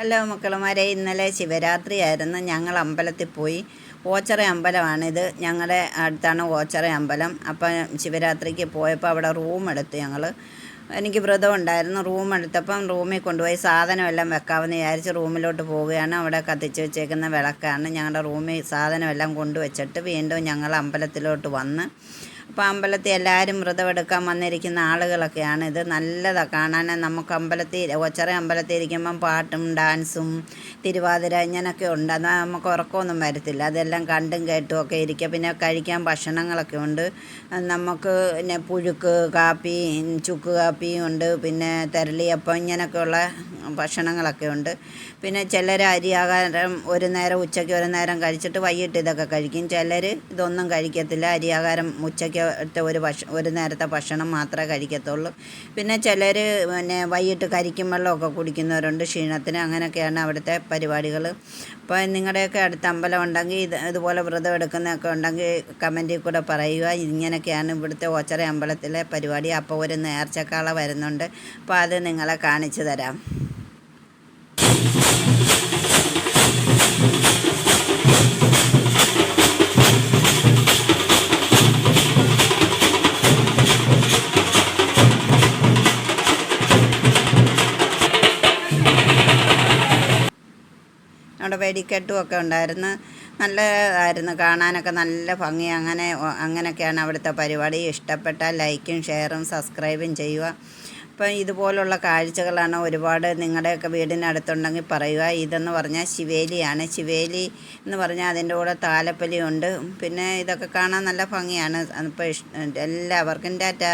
Hello മക്കളുമാരെ, ഇന്നലെ ശിവരാത്രിയായിരുന്നു. ഞങ്ങൾ അമ്പലത്തിൽ പോയി. ഓച്ചറ അമ്പലമാണിത്. ഞങ്ങളുടെ അടുത്താണ് ഓച്ചറ അമ്പലം. അപ്പം ശിവരാത്രിക്ക് പോയപ്പോൾ അവിടെ റൂം എടുത്തു ഞങ്ങൾ. എനിക്ക് വ്രതം ഉണ്ടായിരുന്നു. റൂം എടുത്തപ്പം റൂമിൽ കൊണ്ടുപോയി സാധനമെല്ലാം വെക്കാമെന്ന് വിചാരിച്ച് റൂമിലോട്ട് പോവുകയാണ്. അവിടെ കത്തിച്ച് വെച്ചേക്കുന്ന വിളക്കാണ്. ഞങ്ങളുടെ റൂമിൽ സാധനമെല്ലാം കൊണ്ടുവച്ചിട്ട് വീണ്ടും ഞങ്ങൾ അമ്പലത്തിലോട്ട് വന്ന്. അപ്പോൾ അമ്പലത്തിൽ എല്ലാവരും വ്രതമെടുക്കാൻ വന്നിരിക്കുന്ന ആളുകളൊക്കെയാണ്. ഇത് നല്ലതാണ് കാണാൻ. നമുക്ക് ഓച്ചറ അമ്പലത്തിൽ ഇരിക്കുമ്പം പാട്ടും ഡാൻസും തിരുവാതിര ഇങ്ങനെയൊക്കെ ഉണ്ട്. എന്നാൽ നമുക്ക് ഉറക്കമൊന്നും വരത്തില്ല. അതെല്ലാം കണ്ടും കേട്ടും ഒക്കെ ഇരിക്കുക. പിന്നെ കഴിക്കാൻ ഭക്ഷണങ്ങളൊക്കെ ഉണ്ട്. നമുക്ക് പിന്നെ പുഴുക്ക് കാപ്പി, ചുക്ക് കാപ്പിയും ഉണ്ട്. പിന്നെ തെരളിയപ്പം ഇങ്ങനെയൊക്കെയുള്ള ഭക്ഷണങ്ങളൊക്കെ ഉണ്ട്. പിന്നെ ചിലർ അരിയാഹാരം ഒരു നേരം ഉച്ചയ്ക്ക് ഒരു നേരം കഴിച്ചിട്ട് വൈകിട്ട് ഇതൊക്കെ കഴിക്കും. ചിലർ ഇതൊന്നും കഴിക്കത്തില്ല. അരിയാഹാരം ഉച്ചയ്ക്ക് ഒരു നേരത്തെ ഭക്ഷണം മാത്രമേ കഴിക്കത്തുള്ളൂ. പിന്നെ ചിലർ വൈകിട്ട് കരിക്കും വെള്ളമൊക്കെ കുടിക്കുന്നവരുണ്ട് ക്ഷീണത്തിന്. അങ്ങനെയൊക്കെയാണ് അവിടുത്തെ പരിപാടികൾ. അപ്പോൾ നിങ്ങളുടെയൊക്കെ അടുത്ത് അമ്പലം ഉണ്ടെങ്കിൽ ഇതുപോലെ വ്രതം എടുക്കുന്നതൊക്കെ ഉണ്ടെങ്കിൽ കമൻറ്റിൽ കൂടെ പറയുക. ഇങ്ങനെയൊക്കെയാണ് ഇവിടുത്തെ ഓച്ചറ അമ്പലത്തിലെ പരിപാടി. അപ്പോൾ ഒരു നേർച്ചക്കാള വരുന്നുണ്ട്. അപ്പോൾ അത് നിങ്ങളെ കാണിച്ചു തരാം. അവിടെ വെടിക്കെട്ടും ഒക്കെ ഉണ്ടായിരുന്നു. നല്ലതായിരുന്നു കാണാനൊക്കെ, നല്ല ഭംഗി. അങ്ങനെയൊക്കെയാണ് അവിടുത്തെ പരിപാടി. ഇഷ്ടപ്പെട്ടാൽ ലൈക്കും ഷെയറും സബ്സ്ക്രൈബും ചെയ്യുക. അപ്പം ഇതുപോലുള്ള കാഴ്ചകളാണ് ഒരുപാട് നിങ്ങളുടെയൊക്കെ വീടിനടുത്തുണ്ടെങ്കിൽ പറയുക. ഇതെന്ന് പറഞ്ഞാൽ ശിവേലിയാണ്. ശിവേലി എന്ന് പറഞ്ഞാൽ അതിൻ്റെ കൂടെ താലപ്പൊലിയുണ്ട്. പിന്നെ ഇതൊക്കെ കാണാൻ നല്ല ഭംഗിയാണ്. അപ്പോൾ എല്ലാവർക്കും ടാറ്റാ.